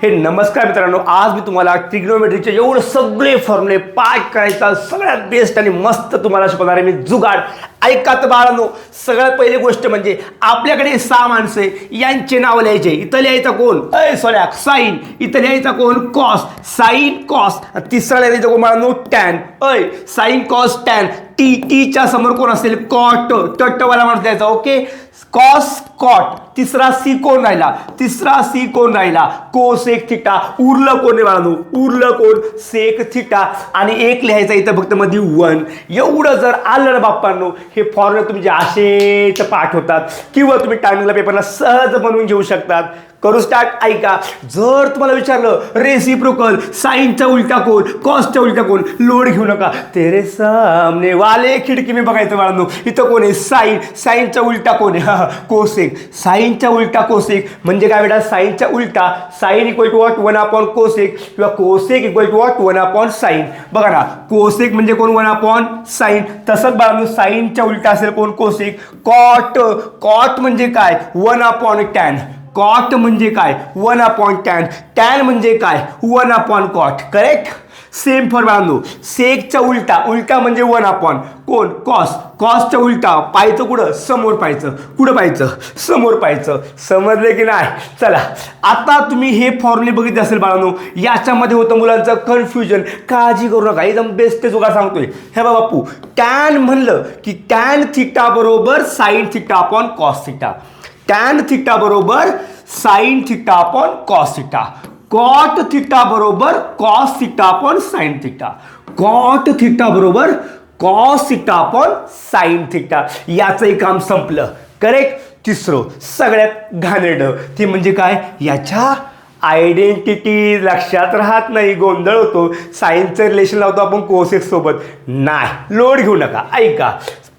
हे नमस्कार मित्रांनो, आज मी तुम्हाला ट्रिग्नोमेट्रीचे एवढे सगळे फॉर्म्युले पाठ करायचा सगळ्यात बेस्ट आणि मस्त तुम्हाला शिकवणार आहे मी जुगाड. ऐका तर बाळांनो, सगळ्यात पहिली गोष्ट म्हणजे आपल्याकडे 6 माणसं आहे, यांचे नाव लिहायचे. इथं लिहायचा कोण साईन, इथं लिहायचा कोण कॉस, साईन कॉस. तिसरा लिहायचा कोण बाळांनो टॅन, साईन कॉस टॅन. टीच्या समोर कोण असेल कॉट, टटवाला माणूस द्यायचा. Okay, cos cot. तिसरा सी कोण राहिला कोसेक थिटा. उरलं कोण आहे बाळांनो, उरलं कोण सेक थिटा. आणि एक लिहायचा इथं फक्त मध्ये 1. एवढं जर आलं ना बाप्पांनो, हे फॉर्म्युले तुमचे असेच पाठ होतात किंवा तुम्ही टायमिंगला पेपरला सहज बनवून घेऊ शकतात. करू स्टार्ट. ऐका, जर तुम्हाला विचारलं रेसिप्रोकल साईनचा उलटा कोण, कॉसचा उलटा कोण, लोड घेऊ नका. तेरे सामने वाले खिडकी मी बघायचं बाळांनो. इथं कोण आहे साईन, साईनचा उलटा कोण आहे कोसेक. साईनचा उलटा कोसेक म्हणजे काय बेटा, साईनचा उलटा sine equal to what 1 cosec किंवा cosec equal to what 1 sine. बघा ना, कोसेक म्हणजे कोण 1 साईन. तसंच बाळांनो साईनचा उलटा असेल कोण कोसेक. कॉट, कॉट म्हणजे काय 1 टॅन. कॉट म्हणजे काय 1 टॅन. टॅन म्हणजे काय 1 कॉट. करेक्ट. सेम फॉर बाळांनो, सेकचा उलटा, उलटा म्हणजे 1 कोण कॉस. कॉसचा उलटा पाहायचं कुठं, समोर पाहायचं. कुठं पाहायचं, समोर पाहायचं. समजले की नाही. चला, आता तुम्ही हे फॉर्म्युले बघितले असेल बाळांनो, याच्यामध्ये होतं मुलांचं कन्फ्युजन. काळजी करू नका, एकदम बेस्ट जुगाड सांगतोय. हे बघा बापू, टॅन म्हणलं की टॅन थिटा बरोबर sine theta upon cos theta. Tan theta बरोबर sine theta upon cos theta. Cot theta बरोबर cos theta upon sine theta. Cot theta बरोबर cos theta upon sine theta. याचंही काम संपलं. करेक्ट. तिसरं सगळ्यात घाणेरडं ते म्हणजे काय, याच्या आयडेंटिटी लक्षात राहत नाही, गोंधळ होतो. साईनचं रिलेशन लावतो आपण कोसेक्स सोबत. नाही, लोड घेऊ नका. ऐका,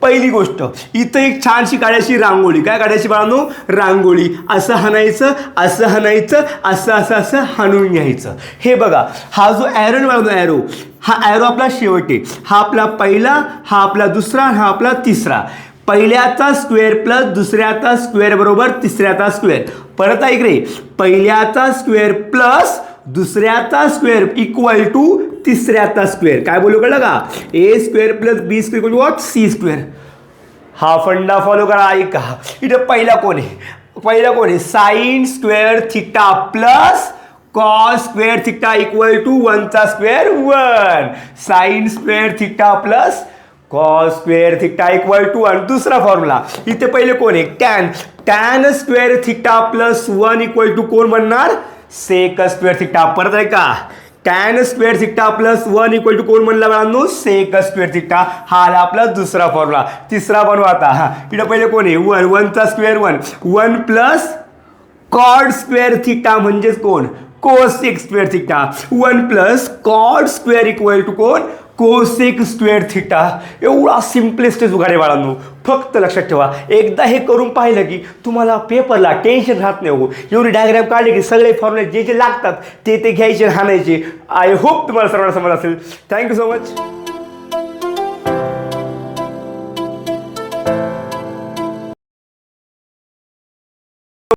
पहिली गोष्ट, इथं एक छानशी काढायची रांगोळी. काय काढायची बाळांनो, रांगोळी. असं हाणायचं, असं हाणायचं, असं असं असं हाणून घ्यायचं. हे बघा, हा जो ॲरो बाळांनो, ॲरो, हा ॲरो आपला शेवट आहे. हा आपला पहिला, हा आपला दुसरा, हा आपला तिसरा. पहिल्याचा स्क्वेअर प्लस दुसऱ्याचा स्क्वेअर बरोबर तिसऱ्याचा स्क्वेअर. परत ऐक रे, पहिल्याचा स्क्वेअर प्लस दुसऱ्याचा स्क्वेअर इक्वल टू तिसऱ्याचा स्क्वेअर. काय बोलू कळलं का, A square plus B square equal to what C square. हा फंडा फॉलो करा. ऐका, इथं पहिला कोण आहे sine square theta plus cos square theta equal to 1चा square 1. Sine square theta plus cos square theta equal to 1. दुसरा फॉर्म्युला, इथे पहिले कोण आहे tan. Tan square theta plus 1 equal to कोण बनणार, सेक स्क्वेअर थिटा. परत आहे का, tan square theta plus 1 equal to कोण बनला बाळांनो, सेक स्क्वेअर थिटा. हा आला आपला दुसरा फॉर्म्युला. तिसरा बनवा आता. हा, इकडे पहिले कोण आहे 1चा square 1 plus cot square theta म्हणजेच कोण cosec square theta. 1 plus cot square equal to कोण कोसेक स्क्वेअर थिटा. एवढा सिम्पलेस्ट जुगाड आहे बाळांनो. फक्त लक्षात ठेवा, एकदा हे करून पाहिलं की तुम्हाला पेपरला टेन्शन राहत नाही. हो, एवढी डायग्राम काढली की सगळे फॉर्म्युले जे जे लागतात ते घ्यायचे, हाणायचे. आय होप तुम्हाला सर्वांना समज असेल. Thank you so much.